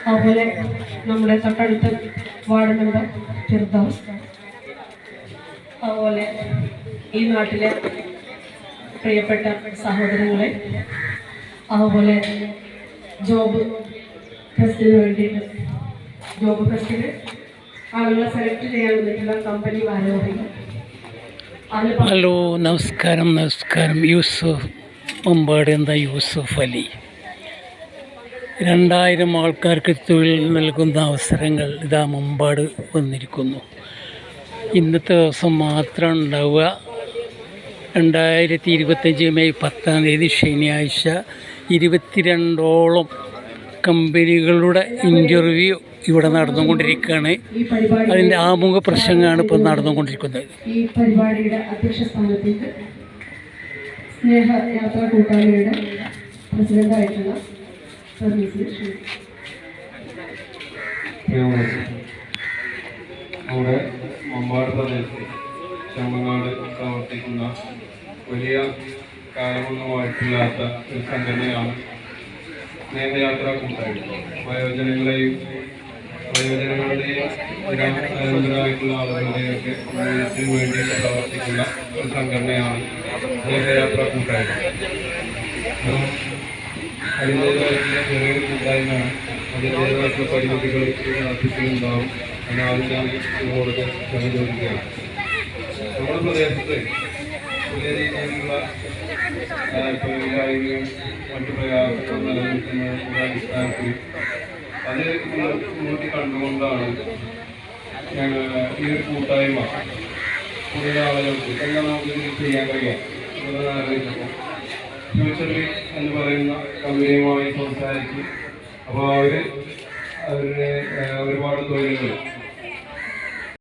അതുപോലെ നമ്മുടെ തൊട്ടടുത്ത വാർഡ് മെമ്പർ ഫിർദൗസ്, അതുപോലെ ഈ നാട്ടിലെ പ്രിയപ്പെട്ട സഹോദരങ്ങളെ, അതുപോലെ ജോബ് ഫെസ്റ്റിന് വേണ്ടിയിട്ട് ജോബ് ഫെസ്റ്റിന് ആളുകളെ സെലക്ട് ചെയ്യാൻ വേണ്ടിയിട്ടുള്ള കമ്പനി ഭാരവാഹികൾ. ഹലോ, നമസ്കാരം. യൂസുഫ് മമ്പാട് എന്ന യൂസുഫ് അലി. 2000 ആൾക്കാർക്ക് തൊഴിൽ നൽകുന്ന അവസരങ്ങൾ ഇതാ മമ്പാട് വന്നിരിക്കുന്നു. ഇന്നത്തെ ദിവസം മാത്രം ഉണ്ടാവുക. 2025 മെയ് 10 ശനിയാഴ്ച 22ഓളം കമ്പനികളുടെ ഇൻ്റർവ്യൂ ഇവിടെ നടന്നുകൊണ്ടിരിക്കുകയാണ്. അതിൻ്റെ ആമുഖ പ്രസംഗമാണ് ഇപ്പോൾ നടന്നുകൊണ്ടിരിക്കുന്നത്. ഈ പരിപാടിയുടെ അധ്യക്ഷ സ്ഥാനത്തേക്ക് സ്നേഹയാത്രാ കൂട്ടായ്മയുടെ പ്രസിഡന്റായിട്ടുള്ള നമ്മുടെ മമ്പാട് പ്രദേശത്ത് ചെമ്മങ്ങാട് പ്രവർത്തിക്കുന്ന വലിയ കാലമൊന്നുമായിട്ടില്ലാത്ത ഒരു സംഘടനയാണ് സ്നേഹയാത്രാ കൂട്ടായ്മ. വയോജനങ്ങളുടെയും ഗ്രാമീണരായിട്ടുള്ള ആളുകളുടെയൊക്കെ ഉന്നതിക്ക് വേണ്ടിയിട്ട് പ്രവർത്തിക്കുന്ന ഒരു സംഘടനയാണ് സ്നേഹയാത്രാ കൂട്ടായ്മ. അതിൻ്റേതായിട്ടുള്ള ചെറിയൊരു കൂട്ടായ്മയാണ്. അതിൻ്റേതായിട്ടുള്ള പരിമിതികൾ നടത്തിയിട്ടുണ്ടാവും. എന്നാലും ഞാൻ നിങ്ങളോട് ക്ഷമ ചോദിക്കുകയാണ്. നമ്മുടെ പ്രദേശത്ത് വലിയ രീതിയിലുള്ള തൊഴിലാളികളും മറ്റു പ്രയാസങ്ങളും നിലനിൽക്കുന്ന ഒരു അടിസ്ഥാനത്തിൽ അത് മുൻകൂട്ടി കണ്ടുകൊണ്ടാണ് ഞങ്ങൾ ഈ ഒരു കൂട്ടായ്മ കൂടുതൽ ആളുകൾക്ക് എല്ലാം നമുക്ക് ഇതിൽ ചെയ്യാൻ കഴിയാം എന്നതാണ് ആലോചിച്ചപ്പോൾ ഫ്യൂച്ചറിൽ എന്ന് പറയുന്ന കമ്പനിയുമായി സംസാരിച്ച് അപ്പോൾ അവരുടെ ഒരുപാട് തൊഴിലുകൾ